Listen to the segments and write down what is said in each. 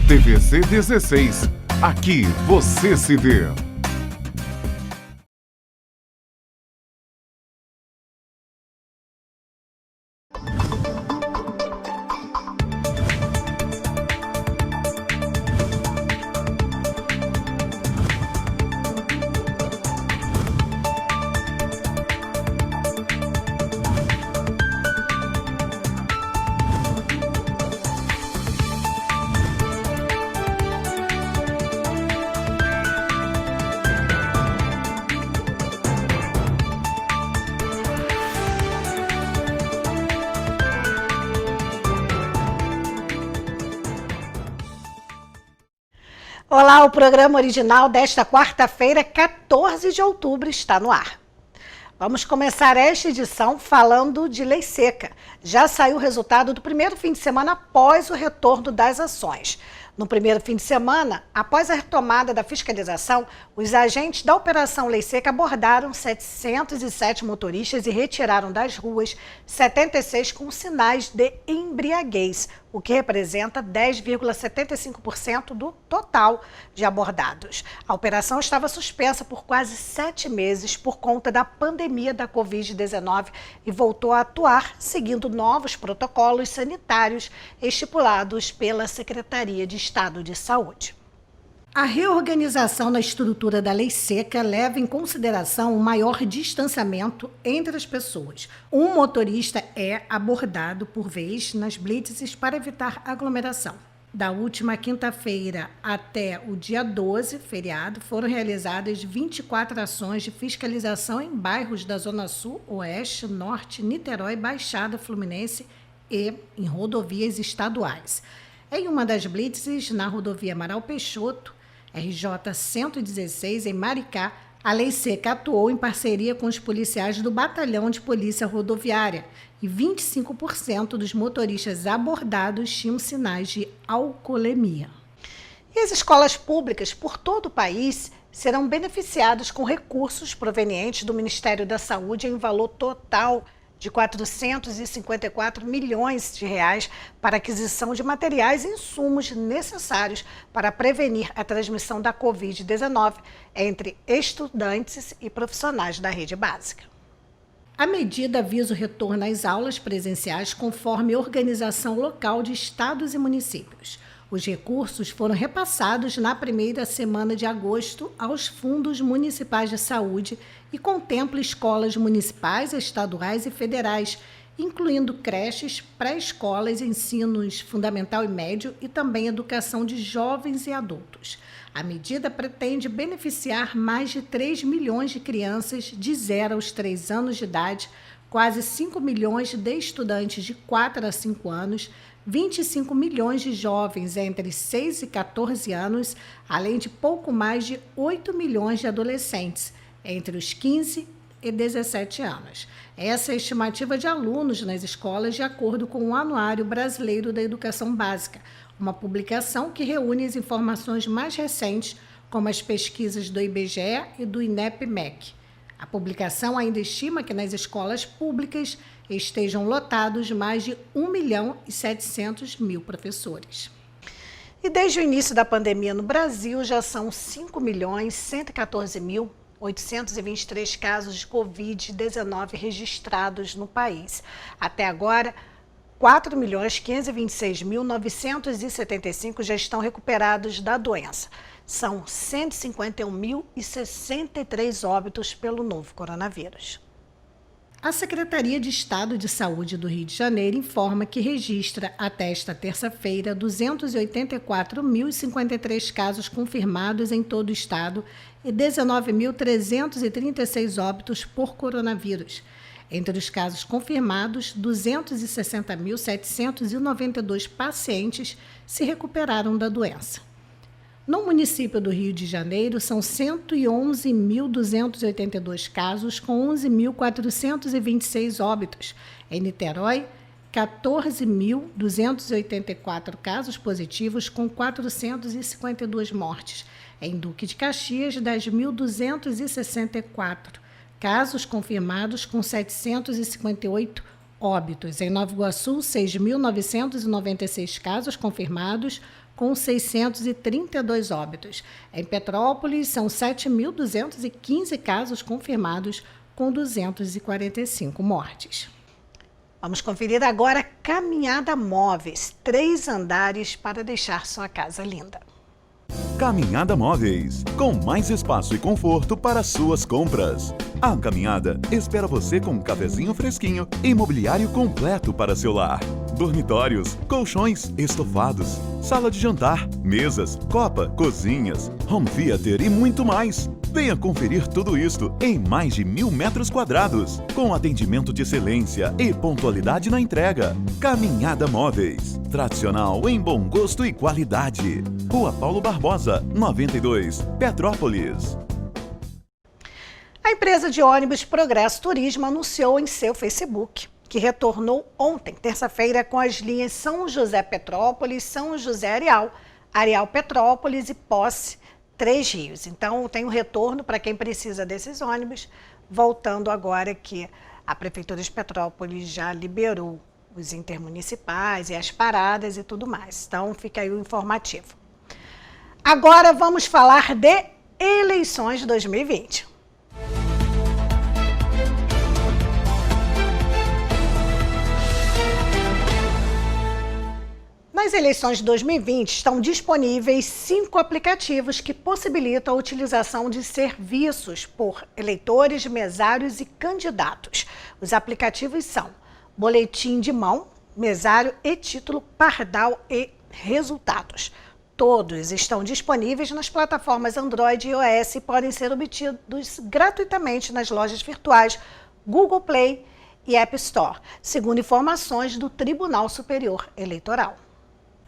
TVC 16. Aqui você se vê. Olá, o programa original desta quarta-feira, 14 de outubro, está no ar. Vamos começar esta edição falando de lei seca. Já saiu o resultado do primeiro fim de semana após o retorno das ações. No primeiro fim de semana, após a retomada da fiscalização, os agentes da Operação Lei Seca abordaram 707 motoristas e retiraram das ruas 76 com sinais de embriaguez, o que representa 10,75% do total de abordados. A operação estava suspensa por quase 7 meses por conta da pandemia da Covid-19 e voltou a atuar seguindo novos protocolos sanitários estipulados pela Secretaria de Estado de Saúde. A reorganização na estrutura da Lei Seca leva em consideração um maior distanciamento entre as pessoas. Um motorista é abordado por vez nas blitzes para evitar aglomeração. Da última quinta-feira até o dia 12, feriado, foram realizadas 24 ações de fiscalização em bairros da Zona Sul, Oeste, Norte, Niterói, Baixada Fluminense e em rodovias estaduais. Em uma das blitzes, na rodovia Amaral Peixoto, RJ 116, em Maricá, a Lei Seca atuou em parceria com os policiais do Batalhão de Polícia Rodoviária e 25% dos motoristas abordados tinham sinais de alcoolemia. E as escolas públicas por todo o país serão beneficiadas com recursos provenientes do Ministério da Saúde em valor total de 454 milhões de reais para aquisição de materiais e insumos necessários para prevenir a transmissão da Covid-19 entre estudantes e profissionais da rede básica. A medida visa o retorno às aulas presenciais conforme organização local de estados e municípios. Os recursos foram repassados na primeira semana de agosto aos fundos municipais de saúde e contempla escolas municipais, estaduais e federais, incluindo creches, pré-escolas, ensinos fundamental e médio e também educação de jovens e adultos. A medida pretende beneficiar mais de 3 milhões de crianças de 0 aos 3 anos de idade, quase 5 milhões de estudantes de 4 a 5 anos, 25 milhões de jovens entre 6 e 14 anos, além de pouco mais de 8 milhões de adolescentes entre os 15 e 17 anos. Essa é a estimativa de alunos nas escolas de acordo com o Anuário Brasileiro da Educação Básica, uma publicação que reúne as informações mais recentes, como as pesquisas do IBGE e do INEP-MEC. A publicação ainda estima que nas escolas públicas estejam lotados mais de 1.700.000 professores. E desde o início da pandemia no Brasil, já são 5.114.823 casos de Covid-19 registrados no país. Até agora, 4.526.975 já estão recuperados da doença. São 151.063 óbitos pelo novo coronavírus. A Secretaria de Estado de Saúde do Rio de Janeiro informa que registra até esta terça-feira 284.053 casos confirmados em todo o estado e 19.336 óbitos por coronavírus. Entre os casos confirmados, 260.792 pacientes se recuperaram da doença. No município do Rio de Janeiro, são 111.282 casos, com 11.426 óbitos. Em Niterói, 14.284 casos positivos, com 452 mortes. Em Duque de Caxias, 10.264 casos confirmados, com 758 óbitos. Em Nova Iguaçu, 6.996 casos confirmados, com 632 óbitos. Em Petrópolis, são 7.215 casos confirmados, com 245 mortes. Vamos conferir agora Caminhada Móveis, 3 andares para deixar sua casa linda. Caminhada Móveis, com mais espaço e conforto para suas compras. A Caminhada espera você com um cafezinho fresquinho e mobiliário completo para seu lar. Dormitórios, colchões, estofados, sala de jantar, mesas, copa, cozinhas, home theater e muito mais. Venha conferir tudo isto em mais de 1.000 metros quadrados, com atendimento de excelência e pontualidade na entrega. Caminhada Móveis, tradicional em bom gosto e qualidade. Rua Paulo Barbosa, 92, Petrópolis. A empresa de ônibus Progresso Turismo anunciou em seu Facebook que retornou ontem, terça-feira, com as linhas São José Petrópolis, São José Areal, Areal Petrópolis e Posse, 3 Rios. Então, tem um retorno para quem precisa desses ônibus, voltando agora que a Prefeitura de Petrópolis já liberou os intermunicipais e as paradas e tudo mais. Então, fica aí o informativo. Agora vamos falar de eleições 2020. Nas eleições de 2020, estão disponíveis 5 aplicativos que possibilitam a utilização de serviços por eleitores, mesários e candidatos. Os aplicativos são Boletim de Mão, Mesário e Título, Pardal e Resultados. Todos estão disponíveis nas plataformas Android e iOS e podem ser obtidos gratuitamente nas lojas virtuais Google Play e App Store, segundo informações do Tribunal Superior Eleitoral.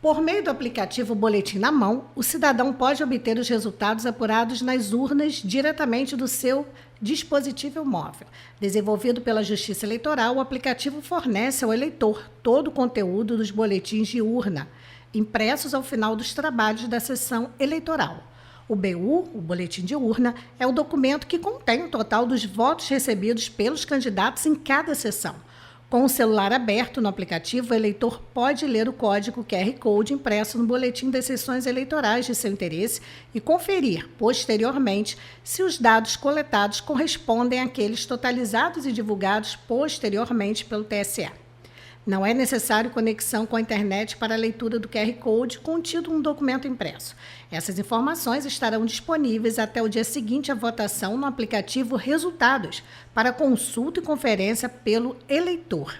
Por meio do aplicativo Boletim na Mão, o cidadão pode obter os resultados apurados nas urnas diretamente do seu dispositivo móvel. Desenvolvido pela Justiça Eleitoral, o aplicativo fornece ao eleitor todo o conteúdo dos boletins de urna, impressos ao final dos trabalhos da sessão eleitoral. O BU, o Boletim de Urna, é o documento que contém o total dos votos recebidos pelos candidatos em cada sessão. Com o celular aberto no aplicativo, o eleitor pode ler o código QR Code impresso no boletim das sessões eleitorais de seu interesse e conferir, posteriormente, se os dados coletados correspondem àqueles totalizados e divulgados posteriormente pelo TSE. Não é necessário conexão com a internet para a leitura do QR Code contido no documento impresso. Essas informações estarão disponíveis até o dia seguinte à votação no aplicativo Resultados, para consulta e conferência pelo eleitor.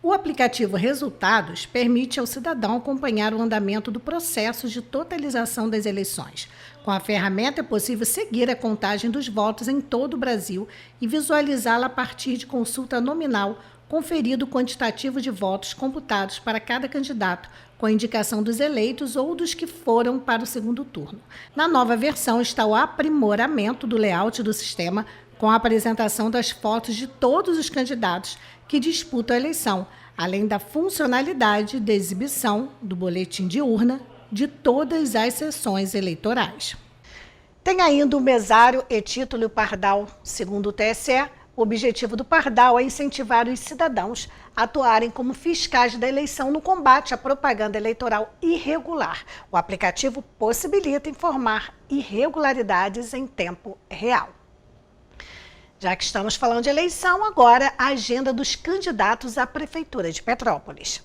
O aplicativo Resultados permite ao cidadão acompanhar o andamento do processo de totalização das eleições. Com a ferramenta é possível seguir a contagem dos votos em todo o Brasil e visualizá-la a partir de consulta nominal, conferido o quantitativo de votos computados para cada candidato, com a indicação dos eleitos ou dos que foram para o segundo turno. Na nova versão está o aprimoramento do layout do sistema, com a apresentação das fotos de todos os candidatos que disputam a eleição, além da funcionalidade de exibição do boletim de urna de todas as sessões eleitorais. Tem ainda o mesário e título pardal, segundo o TSE. O objetivo do Pardal é incentivar os cidadãos a atuarem como fiscais da eleição no combate à propaganda eleitoral irregular. O aplicativo possibilita informar irregularidades em tempo real. Já que estamos falando de eleição, agora a agenda dos candidatos à Prefeitura de Petrópolis.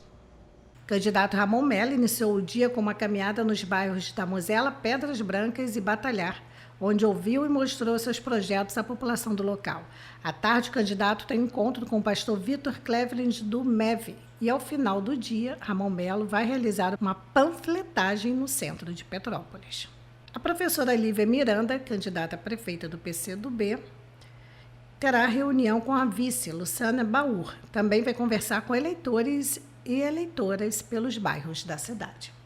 O candidato Ramon Melo iniciou o dia com uma caminhada nos bairros da Mosela, Pedras Brancas e Batalhar, onde ouviu e mostrou seus projetos à população do local. À tarde, o candidato tem encontro com o pastor Vitor Cleveland do MEV. E, ao final do dia, Ramon Melo vai realizar uma panfletagem no centro de Petrópolis. A professora Lívia Miranda, candidata a prefeita do PCdoB, terá reunião com a vice, Luciana Baur. Também vai conversar com eleitores e eleitoras pelos bairros da cidade.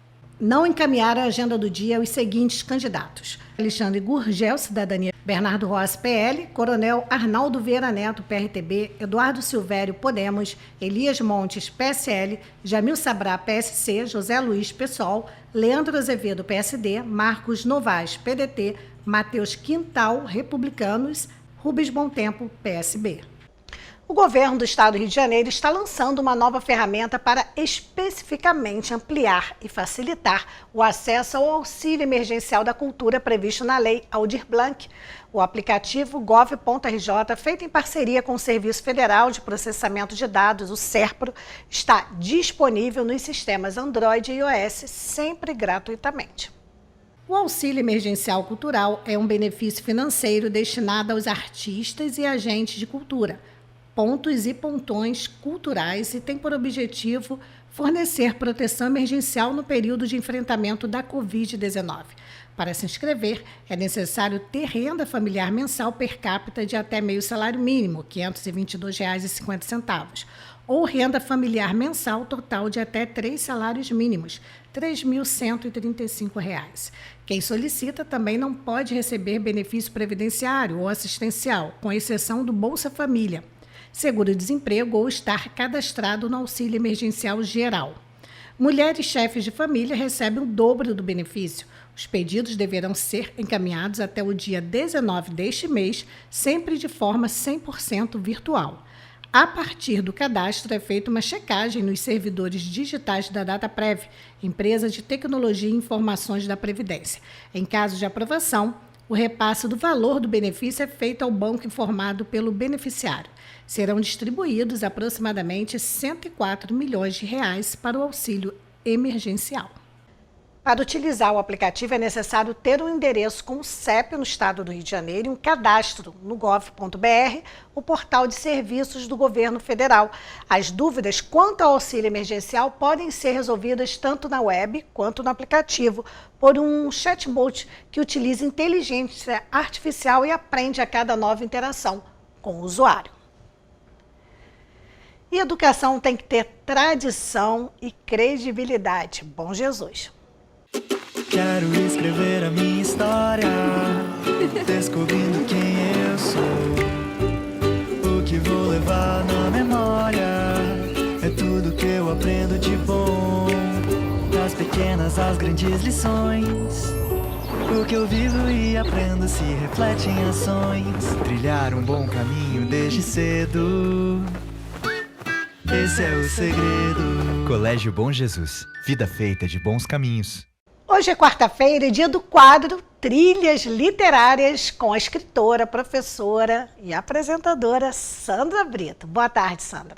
Não encaminharam a agenda do dia os seguintes candidatos: Alexandre Gurgel, Cidadania, Bernardo Rossi, PL, Coronel Arnaldo Vieira Neto, PRTB, Eduardo Silvério, Podemos, Elias Montes, PSL, Jamil Sabrá, PSC, José Luiz, PSOL, Leandro Azevedo, PSD, Marcos Novaes, PDT, Matheus Quintal, Republicanos, Rubens Bom Tempo, PSB. O governo do estado do Rio de Janeiro está lançando uma nova ferramenta para especificamente ampliar e facilitar o acesso ao auxílio emergencial da cultura previsto na Lei Aldir Blanc. O aplicativo gov.rj, feito em parceria com o Serviço Federal de Processamento de Dados, o SERPRO, está disponível nos sistemas Android e iOS, sempre gratuitamente. O auxílio emergencial cultural é um benefício financeiro destinado aos artistas e agentes de cultura, pontos e pontões culturais, e tem por objetivo fornecer proteção emergencial no período de enfrentamento da Covid-19. Para se inscrever, é necessário ter renda familiar mensal per capita de até meio salário mínimo, R$ 522,50, ou renda familiar mensal total de até 3 salários mínimos, R$ 3.135. Quem solicita também não pode receber benefício previdenciário ou assistencial, com exceção do Bolsa Família, seguro-desemprego ou estar cadastrado no Auxílio Emergencial Geral. Mulheres chefes de família recebem o dobro do benefício. Os pedidos deverão ser encaminhados até o dia 19 deste mês, sempre de forma 100% virtual. A partir do cadastro, é feita uma checagem nos servidores digitais da Dataprev, empresa de tecnologia e informações da Previdência. Em caso de aprovação, o repasse do valor do benefício é feito ao banco informado pelo beneficiário. Serão distribuídos aproximadamente R$ 104 milhões para o auxílio emergencial. Para utilizar o aplicativo é necessário ter um endereço com o CEP no estado do Rio de Janeiro e um cadastro no gov.br, o portal de serviços do governo federal. As dúvidas quanto ao auxílio emergencial podem ser resolvidas tanto na web quanto no aplicativo por um chatbot que utiliza inteligência artificial e aprende a cada nova interação com o usuário. E educação tem que ter tradição e credibilidade. Bom Jesus! Quero escrever a minha história, descobrindo quem eu sou. O que vou levar na memória é tudo que eu aprendo de bom. Das pequenas às grandes lições, o que eu vivo e aprendo se reflete em ações. Trilhar um bom caminho desde cedo, esse é o segredo. Colégio Bom Jesus, vida feita de bons caminhos. Hoje é quarta-feira, dia do quadro Trilhas Literárias com a escritora, professora e apresentadora Sandra Brito. Boa tarde, Sandra.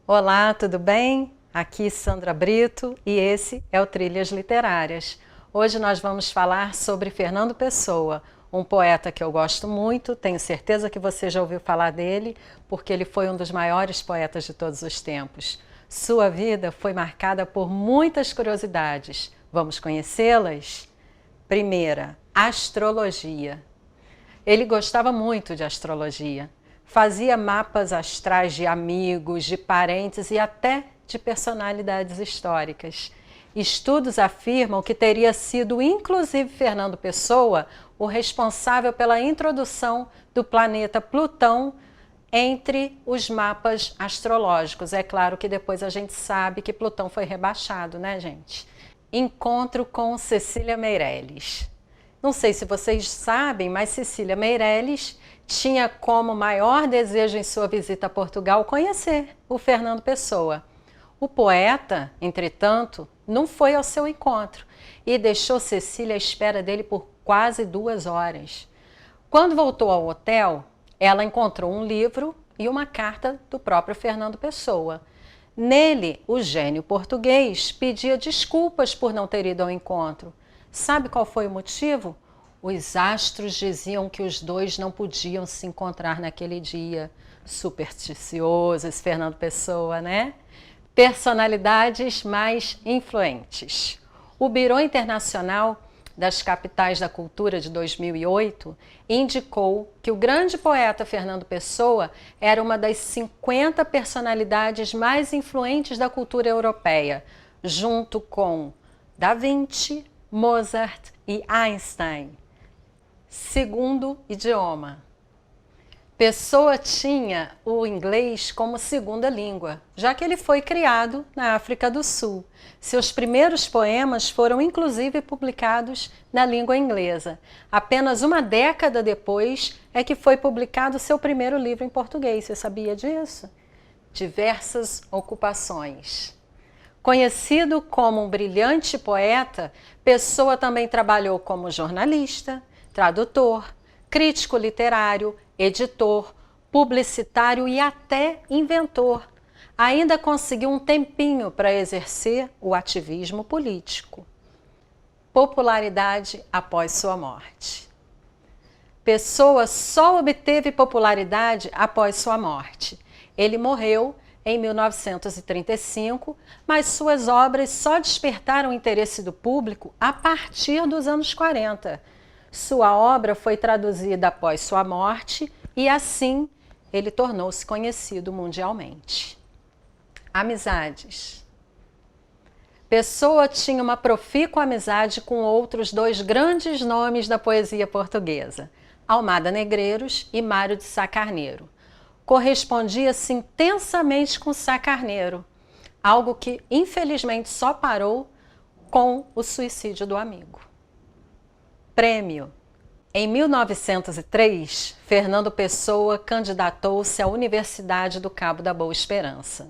Olá, tudo bem? Aqui Sandra Brito e esse é o Trilhas Literárias. Hoje nós vamos falar sobre Fernando Pessoa, um poeta que eu gosto muito, tenho certeza que você já ouviu falar dele, porque ele foi um dos maiores poetas de todos os tempos. Sua vida foi marcada por muitas curiosidades. Vamos conhecê-las? Primeira, astrologia. Ele gostava muito de astrologia. Fazia mapas astrais de amigos, de parentes e até de personalidades históricas. Estudos afirmam que teria sido, inclusive, Fernando Pessoa, o responsável pela introdução do planeta Plutão entre os mapas astrológicos. É claro que depois a gente sabe que Plutão foi rebaixado, né, gente? Encontro com Cecília Meirelles. Não sei se vocês sabem, mas Cecília Meirelles tinha como maior desejo em sua visita a Portugal conhecer o Fernando Pessoa. O poeta, entretanto, não foi ao seu encontro e deixou Cecília à espera dele por quase 2 horas. Quando voltou ao hotel, ela encontrou um livro e uma carta do próprio Fernando Pessoa. Nele, o gênio português pedia desculpas por não ter ido ao encontro. Sabe qual foi o motivo? Os astros diziam que os dois não podiam se encontrar naquele dia. Supersticioso esse Fernando Pessoa, né? Personalidades mais influentes. O Bureau Internacional das Capitais da Cultura de 2008 indicou que o grande poeta Fernando Pessoa era uma das 50 personalidades mais influentes da cultura europeia, junto com Da Vinci, Mozart e Einstein. segundo idioma. Pessoa tinha o inglês como segunda língua, já que ele foi criado na África do Sul. Seus primeiros poemas foram inclusive publicados na língua inglesa. Apenas uma década depois é que foi publicado seu primeiro livro em português. Você sabia disso? Diversas ocupações. Conhecido como um brilhante poeta, Pessoa também trabalhou como jornalista, tradutor, crítico literário, editor, publicitário e até inventor. Ainda conseguiu um tempinho para exercer o ativismo político. Popularidade após sua morte. Pessoa só obteve popularidade após sua morte. Ele morreu em 1935, mas suas obras só despertaram o interesse do público a partir dos anos 40. Sua obra foi traduzida após sua morte e, assim, ele tornou-se conhecido mundialmente. Amizades. Pessoa tinha uma profícua amizade com outros dois grandes nomes da poesia portuguesa, Almada Negreiros e Mário de Sá Carneiro. Correspondia-se intensamente com Sá Carneiro, algo que, infelizmente, só parou com o suicídio do amigo. Prêmio. Em 1903, Fernando Pessoa candidatou-se à Universidade do Cabo da Boa Esperança.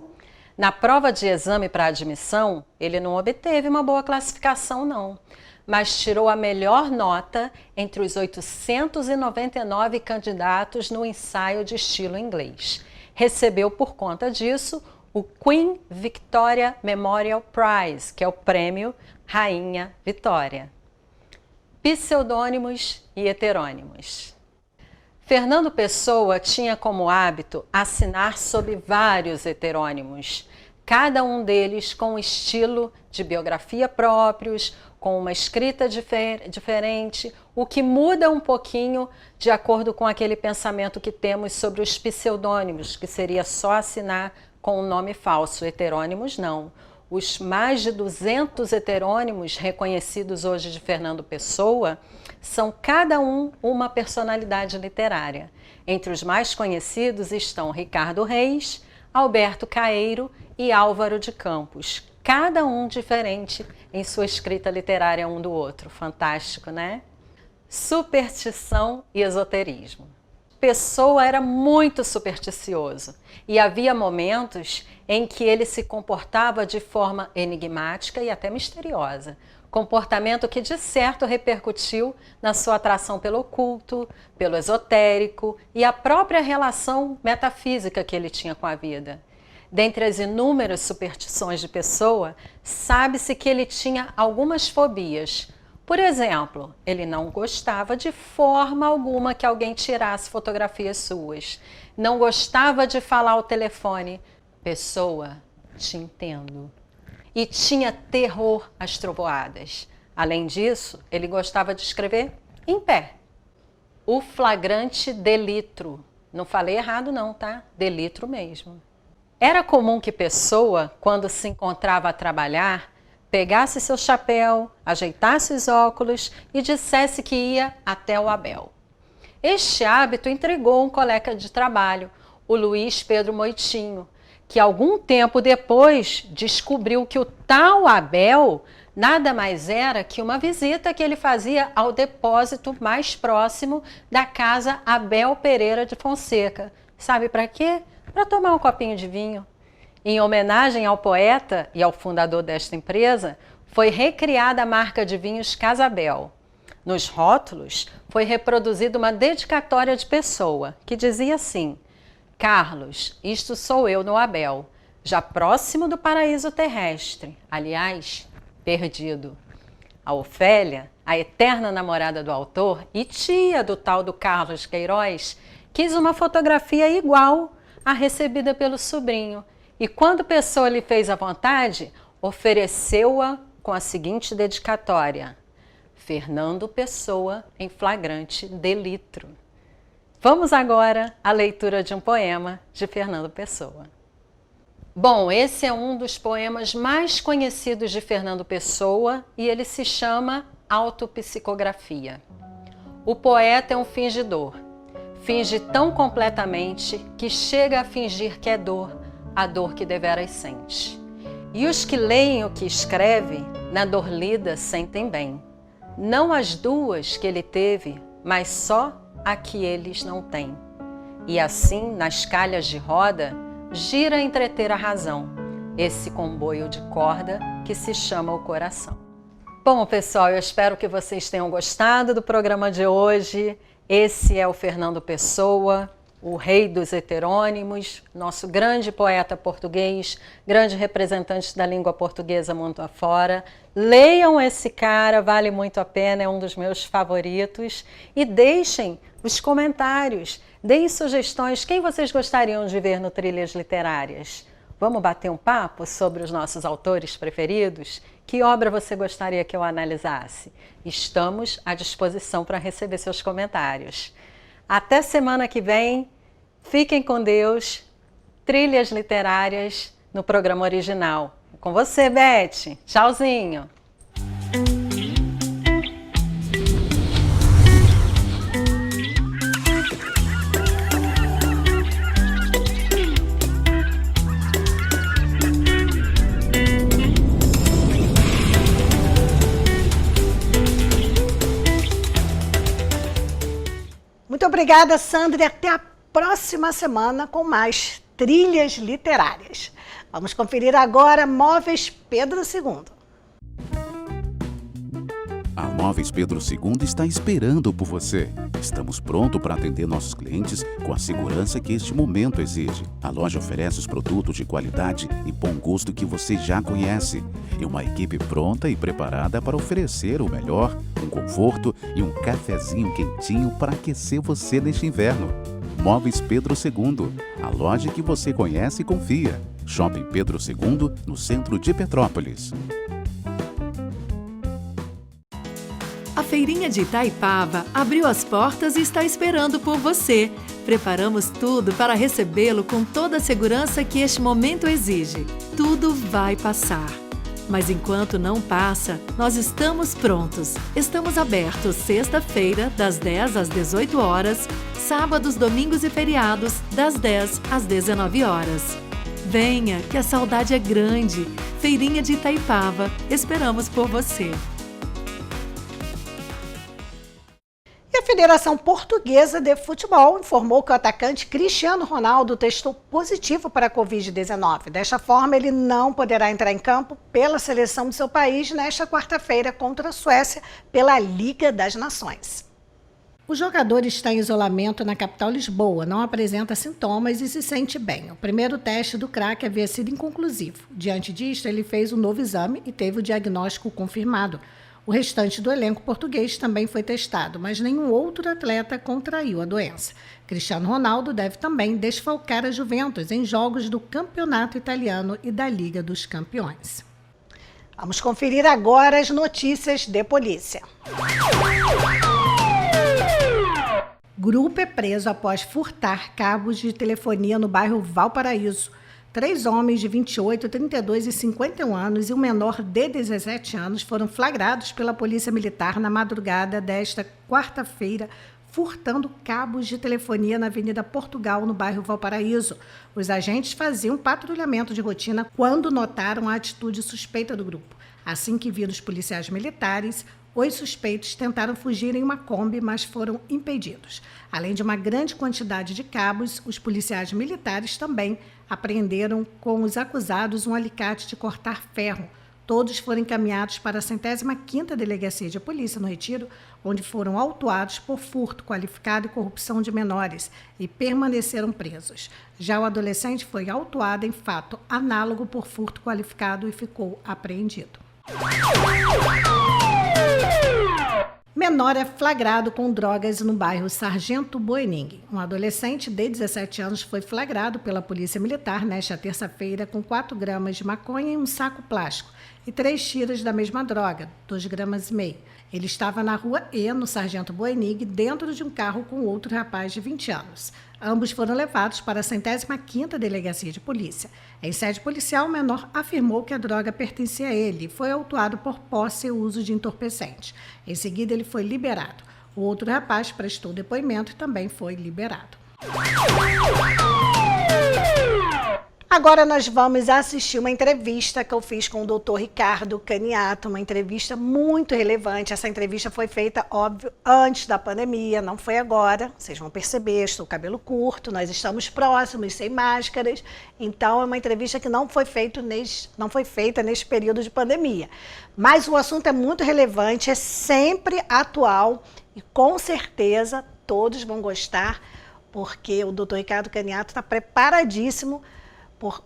Na prova de exame para admissão, ele não obteve uma boa classificação, não, mas tirou a melhor nota entre os 899 candidatos no ensaio de estilo inglês. Recebeu, por conta disso, o Queen Victoria Memorial Prize, que é o prêmio Rainha Vitória. Pseudônimos e heterônimos. Fernando Pessoa tinha como hábito assinar sob vários heterônimos, cada um deles com um estilo de biografia próprios, com uma escrita diferente, o que muda um pouquinho de acordo com aquele pensamento que temos sobre os pseudônimos, que seria só assinar com um nome falso. Heterônimos não. Os mais de 200 heterônimos reconhecidos hoje de Fernando Pessoa são cada um uma personalidade literária. Entre os mais conhecidos estão Ricardo Reis, Alberto Caeiro e Álvaro de Campos, cada um diferente em sua escrita literária um do outro. Fantástico, né? Superstição e esoterismo. Pessoa era muito supersticioso e havia momentos em que ele se comportava de forma enigmática e até misteriosa, comportamento que de certo repercutiu na sua atração pelo oculto, pelo esotérico e a própria relação metafísica que ele tinha com a vida. Dentre as inúmeras superstições de Pessoa, sabe-se que ele tinha algumas fobias. Por exemplo, ele não gostava de forma alguma que alguém tirasse fotografias suas. Não gostava de falar ao telefone. Pessoa, te entendo. E tinha terror às trovoadas. Além disso, ele gostava de escrever em pé. O flagrante delitro. Não falei errado não, tá? Delitro mesmo. Era comum que Pessoa, quando se encontrava a trabalhar, pegasse seu chapéu, ajeitasse os óculos e dissesse que ia até o Abel. Este hábito intrigou um colega de trabalho, o Luiz Pedro Moitinho, que algum tempo depois descobriu que o tal Abel nada mais era que uma visita que ele fazia ao depósito mais próximo da casa Abel Pereira de Fonseca. Sabe para quê? Para tomar um copinho de vinho. Em homenagem ao poeta e ao fundador desta empresa, foi recriada a marca de vinhos Casabel. Nos rótulos, foi reproduzida uma dedicatória de Pessoa, que dizia assim: Carlos, isto sou eu no Abel, já próximo do paraíso terrestre, aliás, perdido. A Ofélia, a eterna namorada do autor e tia do tal do Carlos Queiroz, quis uma fotografia igual à recebida pelo sobrinho, e quando Pessoa lhe fez a vontade, ofereceu-a com a seguinte dedicatória: Fernando Pessoa em flagrante delitro. Vamos agora à leitura de um poema de Fernando Pessoa. Bom, esse é um dos poemas mais conhecidos de Fernando Pessoa e ele se chama Autopsicografia. O poeta é um fingidor. Finge tão completamente que chega a fingir que é dor, a dor que deveras sente. E os que leem o que escreve, na dor lida sentem bem. Não as duas que ele teve, mas só a que eles não têm. E assim, nas calhas de roda, gira a entreter a razão, esse comboio de corda que se chama o coração. Bom, pessoal, eu espero que vocês tenham gostado do programa de hoje. Esse é o Fernando Pessoa, o rei dos heterônimos, nosso grande poeta português, grande representante da língua portuguesa mundo afora. Leiam esse cara, vale muito a pena, é um dos meus favoritos. E deixem os comentários, deem sugestões, quem vocês gostariam de ver no Trilhas Literárias? Vamos bater um papo sobre os nossos autores preferidos? Que obra você gostaria que eu analisasse? Estamos à disposição para receber seus comentários. Até semana que vem. Fiquem com Deus. Trilhas Literárias no programa original. Com você, Beth. Tchauzinho. Muito obrigada, Sandra, e até a próxima semana com mais Trilhas Literárias. Vamos conferir agora Móveis Pedro II. A Móveis Pedro II está esperando por você. Estamos prontos para atender nossos clientes com a segurança que este momento exige. A loja oferece os produtos de qualidade e bom gosto que você já conhece. E uma equipe pronta e preparada para oferecer o melhor, um conforto e um cafezinho quentinho para aquecer você neste inverno. Móveis Pedro II, a loja que você conhece e confia. Shopping Pedro II, no centro de Petrópolis. A Feirinha de Itaipava abriu as portas e está esperando por você. Preparamos tudo para recebê-lo com toda a segurança que este momento exige. Tudo vai passar. Mas enquanto não passa, nós estamos prontos. Estamos abertos sexta-feira, das 10 às 18 horas, sábados, domingos e feriados, das 10 às 19 horas. Venha, que a saudade é grande. Feirinha de Itaipava, esperamos por você. E a Federação Portuguesa de Futebol informou que o atacante Cristiano Ronaldo testou positivo para a Covid-19. Desta forma, ele não poderá entrar em campo pela seleção de seu país nesta quarta-feira contra a Suécia pela Liga das Nações. O jogador está em isolamento na capital Lisboa, não apresenta sintomas e se sente bem. O primeiro teste do craque havia sido inconclusivo. Diante disto, ele fez um novo exame e teve o diagnóstico confirmado. O restante do elenco português também foi testado, mas nenhum outro atleta contraiu a doença. Cristiano Ronaldo deve também desfalcar a Juventus em jogos do Campeonato Italiano e da Liga dos Campeões. Vamos conferir agora as notícias de polícia. Grupo é preso após furtar cabos de telefonia no bairro Valparaíso. 3 homens de 28, 32 e 51 anos e um menor de 17 anos foram flagrados pela Polícia Militar na madrugada desta quarta-feira, furtando cabos de telefonia na Avenida Portugal, no bairro Valparaíso. Os agentes faziam patrulhamento de rotina quando notaram a atitude suspeita do grupo. Assim que viram os policiais militares, os suspeitos tentaram fugir em uma Kombi, mas foram impedidos. Além de uma grande quantidade de cabos, os policiais militares também apreenderam com os acusados um alicate de cortar ferro. Todos foram encaminhados para a 105ª Delegacia de Polícia no Retiro, onde foram autuados por furto qualificado e corrupção de menores e permaneceram presos. Já o adolescente foi autuado em fato análogo por furto qualificado e ficou apreendido. Menor é flagrado com drogas no bairro Sargento Boening. Um adolescente de 17 anos foi flagrado pela Polícia Militar nesta terça-feira com 4 gramas de maconha em um saco plástico e 3 tiras da mesma droga, 2,5 gramas. Ele estava na rua E, no Sargento Boening, dentro de um carro com outro rapaz de 20 anos. Ambos foram levados para a 105ª Delegacia de Polícia. Em sede policial, o menor afirmou que a droga pertencia a ele e foi autuado por posse e uso de entorpecente. Em seguida, ele foi liberado. O outro rapaz prestou depoimento e também foi liberado. Agora nós vamos assistir uma entrevista que eu fiz com o Dr. Ricardo Caniato, uma entrevista muito relevante. Essa entrevista foi feita, óbvio, antes da pandemia, não foi agora. Vocês vão perceber, estou com o cabelo curto, nós estamos próximos, sem máscaras. Então, é uma entrevista que não foi feita neste período de pandemia. Mas o assunto é muito relevante, é sempre atual e com certeza todos vão gostar, porque o Dr. Ricardo Caniato está preparadíssimo.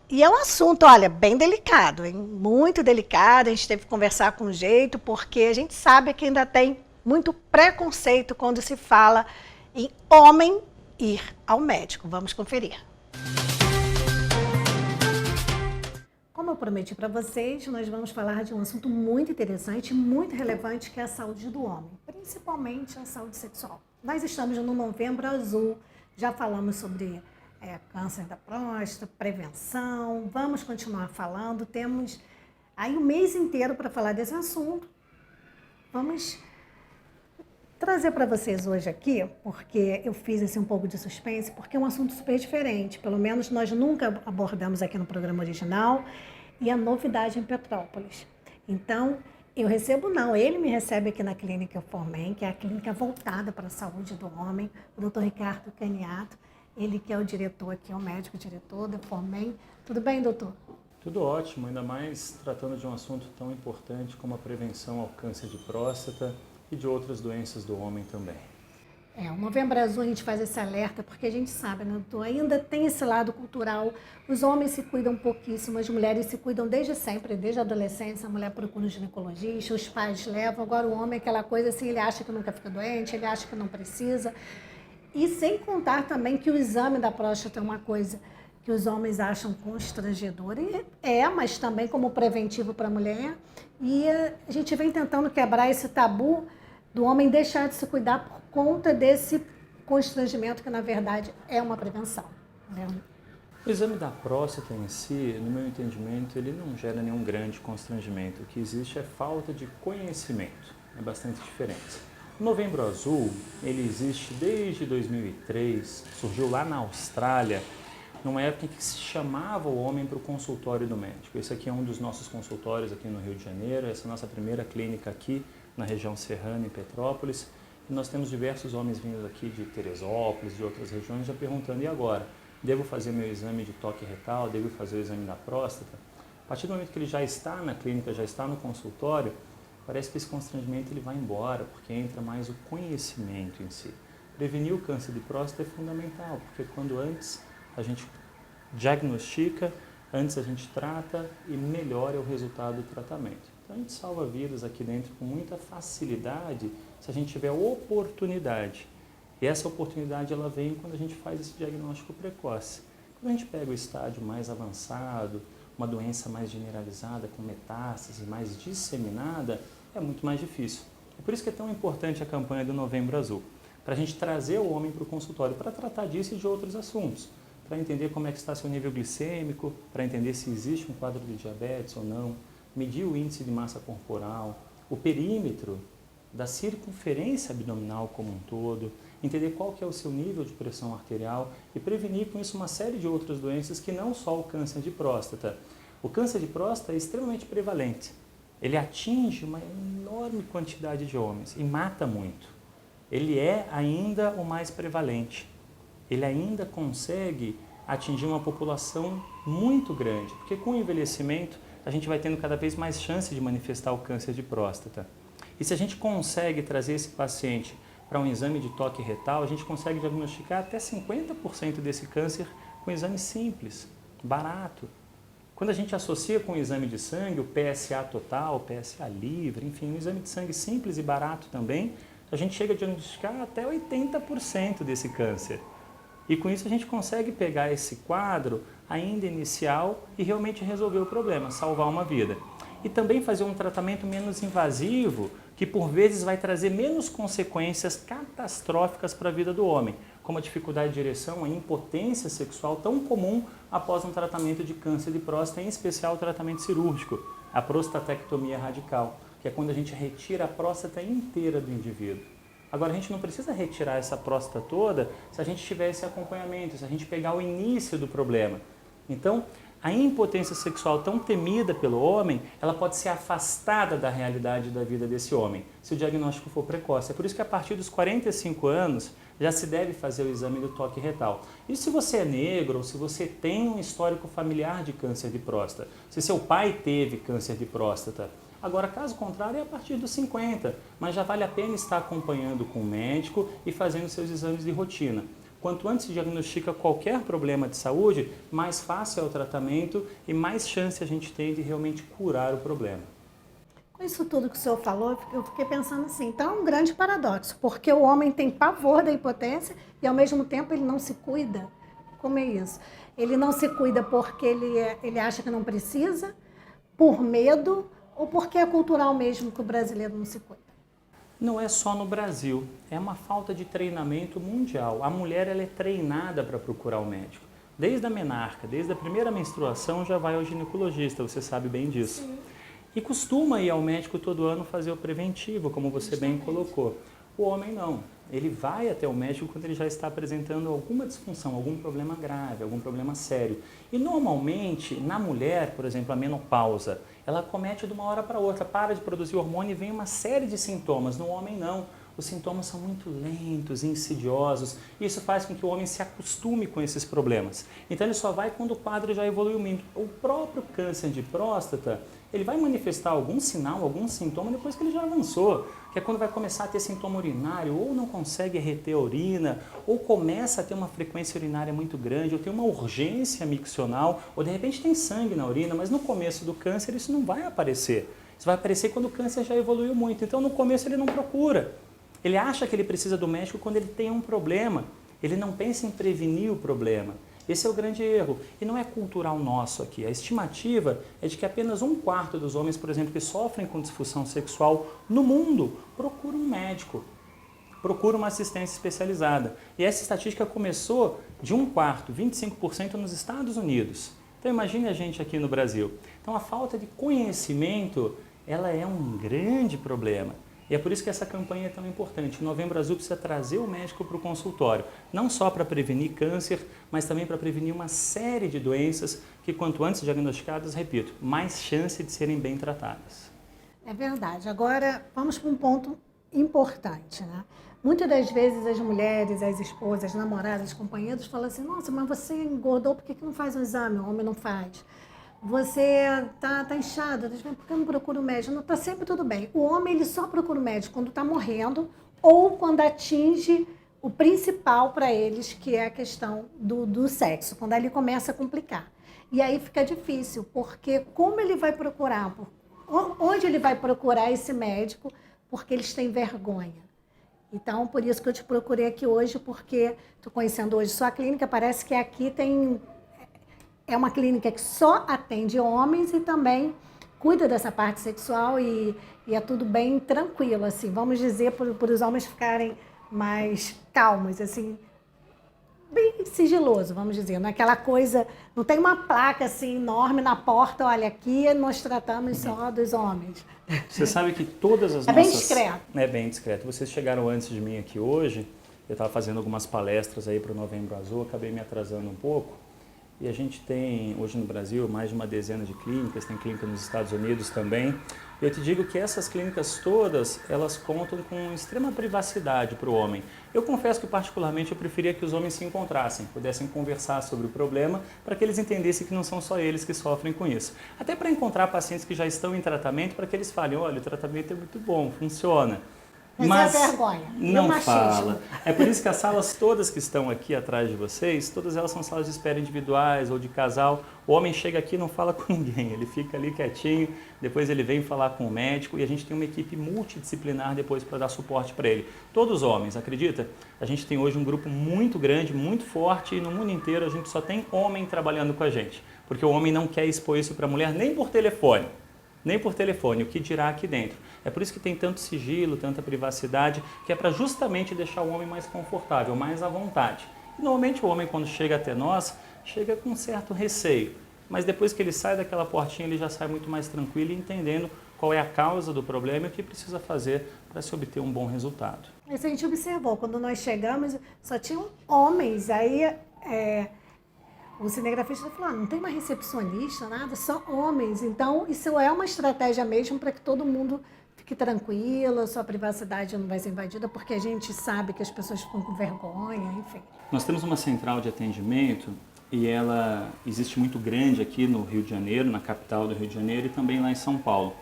E é um assunto, olha, bem delicado, hein? Muito delicado, a gente teve que conversar com jeito, porque a gente sabe que ainda tem muito preconceito quando se fala em homem ir ao médico. Vamos conferir. Como eu prometi para vocês, nós vamos falar de um assunto muito interessante, muito relevante, que é a saúde do homem, principalmente a saúde sexual. Nós estamos no Novembro Azul, já falamos sobre câncer da próstata, prevenção, vamos continuar falando, temos aí o mês inteiro para falar desse assunto. Vamos trazer para vocês hoje aqui, porque eu fiz assim, um pouco de suspense, porque é um assunto super diferente, pelo menos nós nunca abordamos aqui no programa original, e a novidade em Petrópolis. Então, ele me recebe aqui na clínica Formen, que é a clínica voltada para a saúde do homem, o Dr. Ricardo Caniato. Ele que é o diretor aqui, é o médico diretor da Formen. Tudo bem, doutor? Tudo ótimo, ainda mais tratando de um assunto tão importante como a prevenção ao câncer de próstata e de outras doenças do homem também. O Novembro Azul a gente faz esse alerta porque a gente sabe, né, doutor? Ainda tem esse lado cultural. Os homens se cuidam pouquíssimo, as mulheres se cuidam desde sempre, desde a adolescência. A mulher procura um ginecologista, os pais levam. Agora o homem é aquela coisa assim, ele acha que nunca fica doente, ele acha que não precisa. E sem contar também que o exame da próstata é uma coisa que os homens acham constrangedora. E mas também como preventivo para a mulher. E a gente vem tentando quebrar esse tabu do homem deixar de se cuidar por conta desse constrangimento que, na verdade, é uma prevenção. Né? O exame da próstata em si, no meu entendimento, ele não gera nenhum grande constrangimento. O que existe é falta de conhecimento. É bastante diferente. O Novembro Azul, ele existe desde 2003, surgiu lá na Austrália, numa época em que se chamava o homem para o consultório do médico. Esse aqui é um dos nossos consultórios aqui no Rio de Janeiro, essa é a nossa primeira clínica aqui na região serrana, em Petrópolis. E nós temos diversos homens vindo aqui de Teresópolis, de outras regiões, já perguntando, e agora? Devo fazer meu exame de toque retal? Devo fazer o exame da próstata? A partir do momento que ele já está na clínica, já está no consultório, parece que esse constrangimento ele vai embora, porque entra mais o conhecimento em si. Prevenir o câncer de próstata é fundamental, porque quando antes a gente diagnostica, antes a gente trata e melhora o resultado do tratamento. Então a gente salva vidas aqui dentro com muita facilidade se a gente tiver oportunidade. E essa oportunidade ela vem quando a gente faz esse diagnóstico precoce. Quando a gente pega o estágio mais avançado, uma doença mais generalizada, com metástase mais disseminada, é muito mais difícil. É por isso que é tão importante a campanha do Novembro Azul, para a gente trazer o homem para o consultório, para tratar disso e de outros assuntos, para entender como é que está seu nível glicêmico, para entender se existe um quadro de diabetes ou não, medir o índice de massa corporal, o perímetro da circunferência abdominal como um todo, entender qual que é o seu nível de pressão arterial e prevenir com isso uma série de outras doenças que não só o câncer de próstata. O câncer de próstata é extremamente prevalente. Ele atinge uma enorme quantidade de homens e mata muito. Ele é ainda o mais prevalente. Ele ainda consegue atingir uma população muito grande, porque com o envelhecimento a gente vai tendo cada vez mais chance de manifestar o câncer de próstata. E se a gente consegue trazer esse paciente para um exame de toque retal, a gente consegue diagnosticar até 50% desse câncer com um exame simples, barato. Quando a gente associa com o exame de sangue, o PSA total, o PSA livre, enfim, um exame de sangue simples e barato também, a gente chega a diagnosticar até 80% desse câncer. E com isso a gente consegue pegar esse quadro ainda inicial e realmente resolver o problema, salvar uma vida. E também fazer um tratamento menos invasivo, que por vezes vai trazer menos consequências catastróficas para a vida do homem, como a dificuldade de ereção, a impotência sexual tão comum após um tratamento de câncer de próstata, em especial o tratamento cirúrgico, a prostatectomia radical, que é quando a gente retira a próstata inteira do indivíduo. Agora, a gente não precisa retirar essa próstata toda se a gente tiver esse acompanhamento, se a gente pegar o início do problema. Então, a impotência sexual tão temida pelo homem, ela pode ser afastada da realidade da vida desse homem, se o diagnóstico for precoce. É por isso que a partir dos 45 anos já se deve fazer o exame do toque retal. E se você é negro ou se você tem um histórico familiar de câncer de próstata, se seu pai teve câncer de próstata. Agora, caso contrário, é a partir dos 50, mas já vale a pena estar acompanhando com o médico e fazendo seus exames de rotina. Quanto antes se diagnostica qualquer problema de saúde, mais fácil é o tratamento e mais chance a gente tem de realmente curar o problema. Com isso tudo que o senhor falou, eu fiquei pensando assim, então é um grande paradoxo, porque o homem tem pavor da impotência e ao mesmo tempo ele não se cuida. Como é isso? Ele não se cuida porque ele acha que não precisa, por medo, ou porque é cultural mesmo que o brasileiro não se cuida? Não é só no Brasil, é uma falta de treinamento mundial. A mulher ela é treinada para procurar o médico. Desde a menarca, desde a primeira menstruação já vai ao ginecologista, você sabe bem disso. Sim. E costuma ir ao médico todo ano fazer o preventivo, como você bem colocou. O homem não. Ele vai até o médico quando ele já está apresentando alguma disfunção, algum problema grave, algum problema sério. E normalmente, na mulher, por exemplo, a menopausa, ela comete de uma hora para outra, para de produzir hormônio e vem uma série de sintomas. No homem não. Os sintomas são muito lentos, insidiosos, e isso faz com que o homem se acostume com esses problemas. Então ele só vai quando o quadro já evoluiu muito. O próprio câncer de próstata, ele vai manifestar algum sinal, algum sintoma depois que ele já avançou, que é quando vai começar a ter sintoma urinário, ou não consegue reter a urina, ou começa a ter uma frequência urinária muito grande, ou tem uma urgência miccional, ou de repente tem sangue na urina, mas no começo do câncer isso não vai aparecer. Isso vai aparecer quando o câncer já evoluiu muito. Então no começo ele não procura. Ele acha que ele precisa do médico quando ele tem um problema. Ele não pensa em prevenir o problema. Esse é o grande erro. E não é cultural nosso aqui. A estimativa é de que apenas 1/4 dos homens, por exemplo, que sofrem com disfunção sexual no mundo, procuram um médico, procuram uma assistência especializada. E essa estatística começou de 1/4, 25% nos Estados Unidos. Então imagine a gente aqui no Brasil. Então a falta de conhecimento, ela é um grande problema. E é por isso que essa campanha é tão importante. O Novembro Azul precisa trazer o médico para o consultório, não só para prevenir câncer, mas também para prevenir uma série de doenças que, quanto antes diagnosticadas, repito, mais chance de serem bem tratadas. É verdade. Agora, vamos para um ponto importante, né? Muitas das vezes as mulheres, as esposas, as namoradas, os companheiros falam assim, nossa, mas você engordou, por que não faz um exame? O homem não faz. Você tá inchado, por que não procura o médico? Não, tá sempre tudo bem. O homem ele só procura o médico quando está morrendo ou quando atinge o principal para eles, que é a questão do sexo, quando ele começa a complicar. E aí fica difícil, porque como ele vai procurar? Onde ele vai procurar esse médico? Porque eles têm vergonha. Então, por isso que eu te procurei aqui hoje, porque estou conhecendo hoje sua clínica, parece que aqui tem... É uma clínica que só atende homens e também cuida dessa parte sexual e é tudo bem tranquilo, assim, vamos dizer, por os homens ficarem mais calmos, assim, bem sigiloso, vamos dizer, não é aquela coisa, não tem uma placa assim enorme na porta, olha, aqui nós tratamos só dos homens. Você sabe que todas as nossas... É bem discreto. É bem discreto. Vocês chegaram antes de mim aqui hoje, eu estava fazendo algumas palestras aí para o Novembro Azul, acabei me atrasando um pouco. E a gente tem, hoje no Brasil, mais de uma dezena de clínicas, tem clínica nos Estados Unidos também. Eu te digo que essas clínicas todas, elas contam com extrema privacidade para o homem. Eu confesso que, particularmente, eu preferia que os homens se encontrassem, pudessem conversar sobre o problema, para que eles entendessem que não são só eles que sofrem com isso. Até para encontrar pacientes que já estão em tratamento, para que eles falem, olha, o tratamento é muito bom, funciona. Mas é vergonha. Não fala. É por isso que as salas todas que estão aqui atrás de vocês, todas elas são salas de espera individuais ou de casal. O homem chega aqui e não fala com ninguém, ele fica ali quietinho, depois ele vem falar com o médico e a gente tem uma equipe multidisciplinar depois para dar suporte para ele. Todos homens, acredita? A gente tem hoje um grupo muito grande, muito forte e no mundo inteiro a gente só tem homem trabalhando com a gente, porque o homem não quer expor isso para a mulher nem por telefone. Nem por telefone, o que dirá aqui dentro. É por isso que tem tanto sigilo, tanta privacidade, que é para justamente deixar o homem mais confortável, mais à vontade. E, normalmente o homem, quando chega até nós, chega com um certo receio. Mas depois que ele sai daquela portinha, ele já sai muito mais tranquilo e entendendo qual é a causa do problema e o que precisa fazer para se obter um bom resultado. Isso a gente observou, quando nós chegamos, só tinham homens, aí o cinegrafista falou, não tem uma recepcionista, nada, só homens. Então, isso é uma estratégia mesmo para que todo mundo fique tranquilo, sua privacidade não vai ser invadida, porque a gente sabe que as pessoas ficam com vergonha, enfim. Nós temos uma central de atendimento e ela existe muito grande aqui no Rio de Janeiro, na capital do Rio de Janeiro e também lá em São Paulo.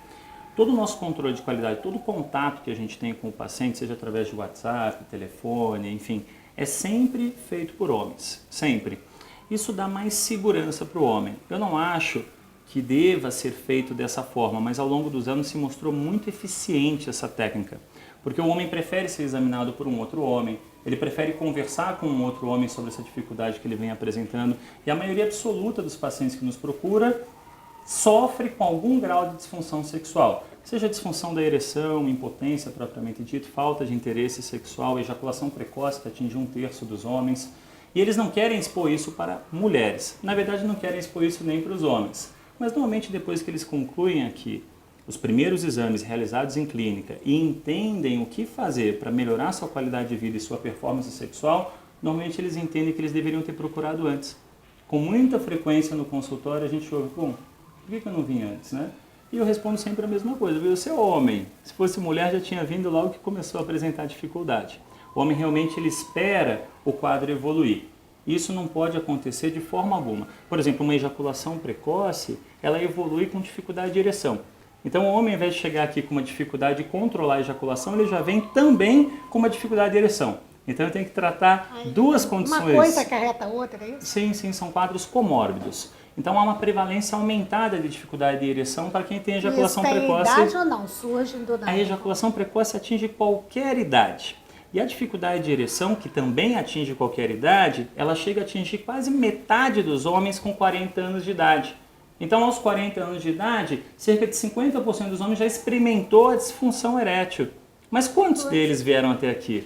Todo o nosso controle de qualidade, todo o contato que a gente tem com o paciente, seja através de WhatsApp, telefone, enfim, é sempre feito por homens, sempre. Isso dá mais segurança para o homem. Eu não acho que deva ser feito dessa forma, mas ao longo dos anos se mostrou muito eficiente essa técnica, porque o homem prefere ser examinado por um outro homem, ele prefere conversar com um outro homem sobre essa dificuldade que ele vem apresentando, e a maioria absoluta dos pacientes que nos procura sofre com algum grau de disfunção sexual, seja disfunção da ereção, impotência propriamente dito, falta de interesse sexual, ejaculação precoce que atinge 1/3 dos homens, e eles não querem expor isso para mulheres, na verdade não querem expor isso nem para os homens, mas normalmente depois que eles concluem aqui os primeiros exames realizados em clínica e entendem o que fazer para melhorar sua qualidade de vida e sua performance sexual, normalmente eles entendem que eles deveriam ter procurado antes. Com muita frequência no consultório a gente ouve, bom, por que eu não vim antes, né? E eu respondo sempre a mesma coisa, você é homem, se fosse mulher já tinha vindo logo que começou a apresentar dificuldade. O homem realmente ele espera o quadro evoluir. Isso não pode acontecer de forma alguma. Por exemplo, uma ejaculação precoce, ela evolui com dificuldade de ereção. Então o homem, ao invés de chegar aqui com uma dificuldade de controlar a ejaculação, ele já vem também com uma dificuldade de ereção. Então eu tenho que tratar duas condições. Uma coisa acarreta a outra, é isso? Sim, sim, são quadros comórbidos. Então há uma prevalência aumentada de dificuldade de ereção para quem tem ejaculação precoce. Tem idade ou não? Surge do nada. A ejaculação precoce atinge qualquer idade. E a dificuldade de ereção, que também atinge qualquer idade, ela chega a atingir quase metade dos homens com 40 anos de idade. Então, aos 40 anos de idade, cerca de 50% dos homens já experimentou a disfunção erétil. Mas quantos deles vieram até aqui?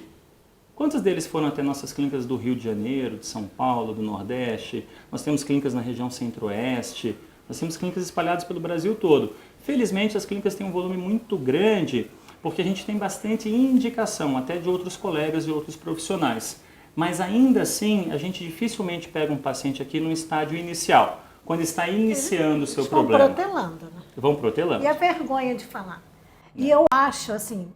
Quantos deles foram até nossas clínicas do Rio de Janeiro, de São Paulo, do Nordeste? Nós temos clínicas na região Centro-Oeste, nós temos clínicas espalhadas pelo Brasil todo. Felizmente, as clínicas têm um volume muito grande, porque a gente tem bastante indicação, até de outros colegas e outros profissionais. Mas ainda assim, a gente dificilmente pega um paciente aqui no estágio inicial, quando está iniciando o seu problema. Vão protelando, né? Vão protelando. E a vergonha de falar. E eu acho, assim,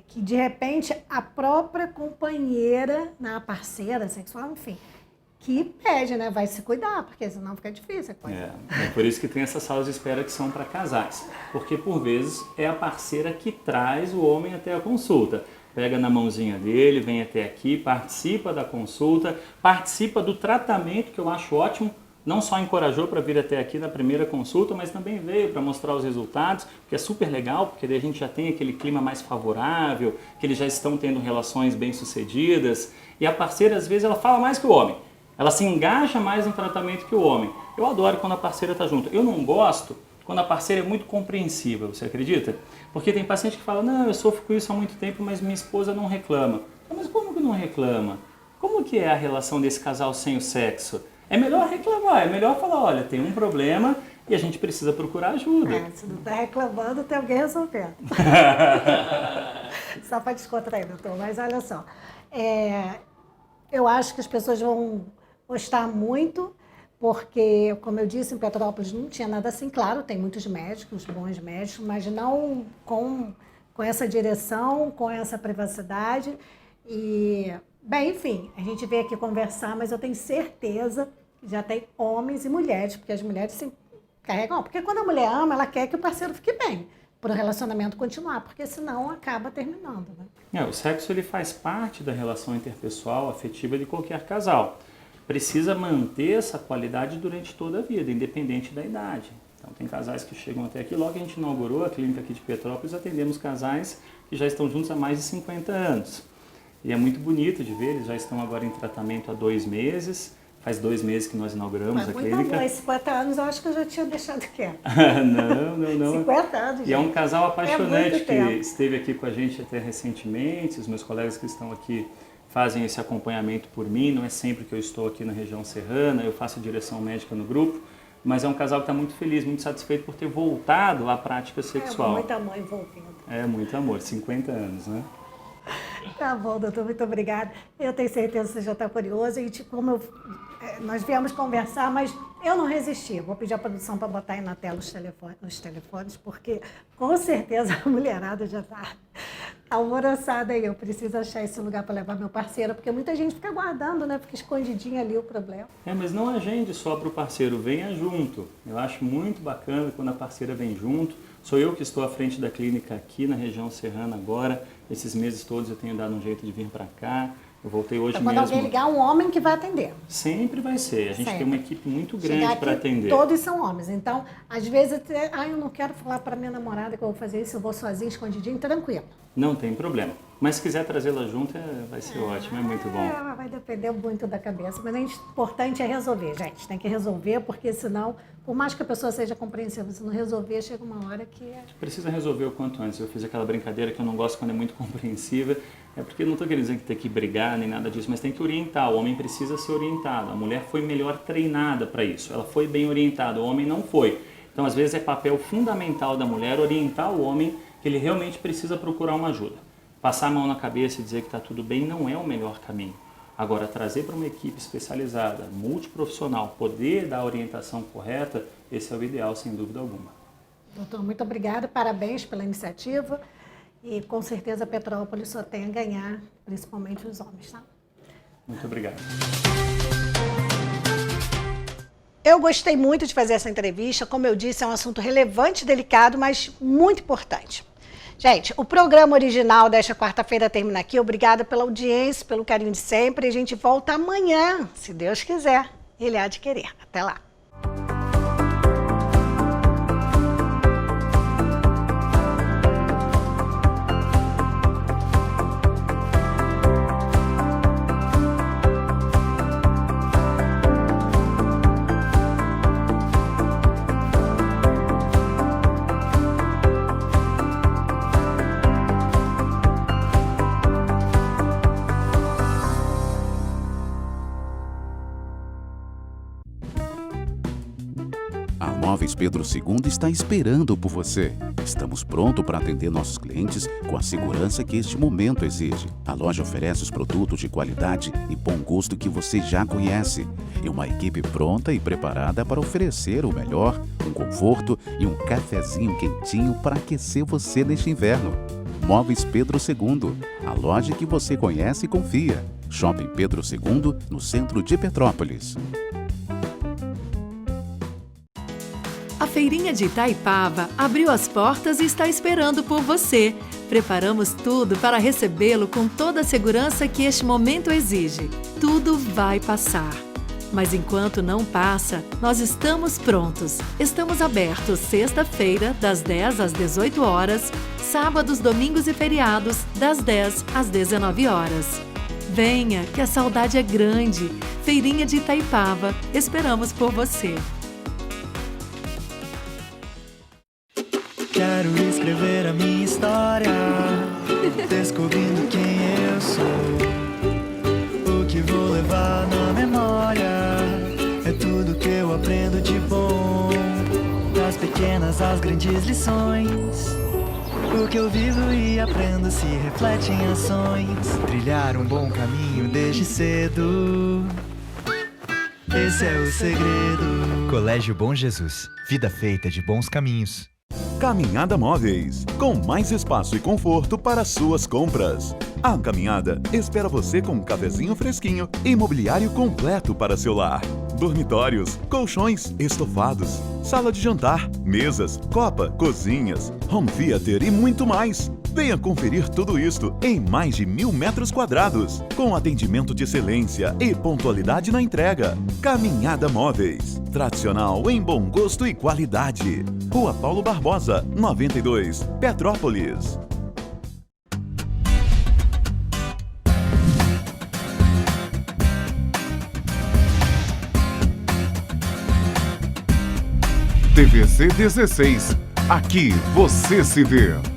que de repente a própria companheira, a parceira sexual, enfim, que pede, né? Vai se cuidar, porque senão fica difícil a coisa. É por isso que tem essas salas de espera que são para casais. Porque, por vezes, é a parceira que traz o homem até a consulta. Pega na mãozinha dele, vem até aqui, participa da consulta, participa do tratamento, que eu acho ótimo. Não só encorajou para vir até aqui na primeira consulta, mas também veio para mostrar os resultados, que é super legal, porque daí a gente já tem aquele clima mais favorável, que eles já estão tendo relações bem-sucedidas. E a parceira, às vezes, ela fala mais que o homem. Ela se engaja mais no tratamento que o homem. Eu adoro quando a parceira está junto. Eu não gosto quando a parceira é muito compreensiva, você acredita? Porque tem paciente que fala, não, eu sofro com isso há muito tempo, mas minha esposa não reclama. Mas como que não reclama? Como que é a relação desse casal sem o sexo? É melhor reclamar, é melhor falar, olha, tem um problema e a gente precisa procurar ajuda. Se não está reclamando, tem alguém resolvendo. Só para descontrair, doutor, mas olha só. Eu acho que as pessoas vão gostar muito, porque, como eu disse, em Petrópolis não tinha nada assim. Claro, tem muitos médicos, bons médicos, mas não com essa direção, com essa privacidade. E, bem, enfim, a gente veio aqui conversar, mas eu tenho certeza que já tem homens e mulheres, porque as mulheres se carregam. Porque quando a mulher ama, ela quer que o parceiro fique bem, para o relacionamento continuar, porque senão acaba terminando, né? O sexo ele faz parte da relação interpessoal, afetiva de qualquer casal. Precisa manter essa qualidade durante toda a vida, independente da idade. Então tem casais que chegam até aqui, logo que a gente inaugurou a clínica aqui de Petrópolis, atendemos casais que já estão juntos há mais de 50 anos. E é muito bonito de ver, eles já estão agora em tratamento há 2 meses, faz 2 meses que nós inauguramos a clínica. Muito bom, 50 anos eu acho que eu já tinha deixado quieto. Não. 50 anos, gente. E é um casal apaixonante que esteve aqui com a gente até recentemente, os meus colegas que estão aqui fazem esse acompanhamento por mim, não é sempre que eu estou aqui na região serrana, eu faço direção médica no grupo, mas é um casal que está muito feliz, muito satisfeito por ter voltado à prática sexual. É muito amor envolvido. É muito amor, 50 anos, né? Tá bom, doutor, muito obrigada. Eu tenho certeza que você já está curioso e nós viemos conversar, mas eu não resisti. Vou pedir à produção para botar aí na tela os telefones, porque com certeza a mulherada já está alvoroçada aí. Eu preciso achar esse lugar para levar meu parceiro, porque muita gente fica guardando, né? Fica escondidinho ali o problema. Mas não agende só para o parceiro, venha junto. Eu acho muito bacana quando a parceira vem junto. Sou eu que estou à frente da clínica aqui na região serrana agora. Esses meses todos eu tenho dado um jeito de vir para cá. Eu voltei hoje então, mesmo. quando alguém ligar, um homem que vai atender. Sempre vai ser. A gente tem uma equipe muito grande para atender. Todos são homens. Então, às vezes, eu não quero falar para minha namorada que eu vou fazer isso, eu vou sozinha, escondidinho, tranquilo. Não tem problema. Mas se quiser trazê-la junto, vai ser ótimo, é muito bom. Vai depender muito da cabeça. Mas o importante é resolver, gente. Tem que resolver, porque senão, por mais que a pessoa seja compreensiva, se não resolver, chega uma hora que... Precisa resolver o quanto antes. Eu fiz aquela brincadeira que eu não gosto quando é muito compreensiva. É porque eu não estou querendo dizer que tem que brigar nem nada disso, mas tem que orientar. O homem precisa ser orientado. A mulher foi melhor treinada para isso. Ela foi bem orientada, o homem não foi. Então, às vezes, é papel fundamental da mulher orientar o homem que ele realmente precisa procurar uma ajuda. Passar a mão na cabeça e dizer que está tudo bem não é o melhor caminho. Agora, trazer para uma equipe especializada, multiprofissional, poder dar a orientação correta, esse é o ideal, sem dúvida alguma. Doutor, muito obrigada, parabéns pela iniciativa. E com certeza a Petrópolis só tem a ganhar, principalmente os homens, tá? Muito obrigado. Eu gostei muito de fazer essa entrevista. Como eu disse, é um assunto relevante, delicado, mas muito importante. Gente, o programa original desta quarta-feira termina aqui. Obrigada pela audiência, pelo carinho de sempre. E a gente volta amanhã, se Deus quiser. Ele há de querer. Até lá. Móveis Pedro II está esperando por você. Estamos prontos para atender nossos clientes com a segurança que este momento exige. A loja oferece os produtos de qualidade e bom gosto que você já conhece. E uma equipe pronta e preparada para oferecer o melhor, um conforto e um cafezinho quentinho para aquecer você neste inverno. Móveis Pedro II, a loja que você conhece e confia. Shopping Pedro II, no centro de Petrópolis. A Feirinha de Itaipava abriu as portas e está esperando por você. Preparamos tudo para recebê-lo com toda a segurança que este momento exige. Tudo vai passar. Mas enquanto não passa, nós estamos prontos. Estamos abertos sexta-feira, das 10 às 18 horas, sábados, domingos e feriados, das 10 às 19 horas. Venha, que a saudade é grande. Feirinha de Itaipava, esperamos por você. Quero escrever a minha história, descobrindo quem eu sou. O que vou levar na memória é tudo que eu aprendo de bom. Das pequenas às grandes lições, o que eu vivo e aprendo se reflete em ações. Trilhar um bom caminho desde cedo. Esse é o segredo. Colégio Bom Jesus. Vida feita de bons caminhos. Caminhada Móveis, com mais espaço e conforto para suas compras. A Caminhada espera você com um cafezinho fresquinho e mobiliário completo para seu lar. Dormitórios, colchões, estofados, sala de jantar, mesas, copa, cozinhas, home theater e muito mais. Venha conferir tudo isto em mais de 1.000 metros quadrados, com atendimento de excelência e pontualidade na entrega. Caminhada Móveis, tradicional em bom gosto e qualidade. Rua Paulo Barbosa, 92, Petrópolis. TVC 16. Aqui você se vê.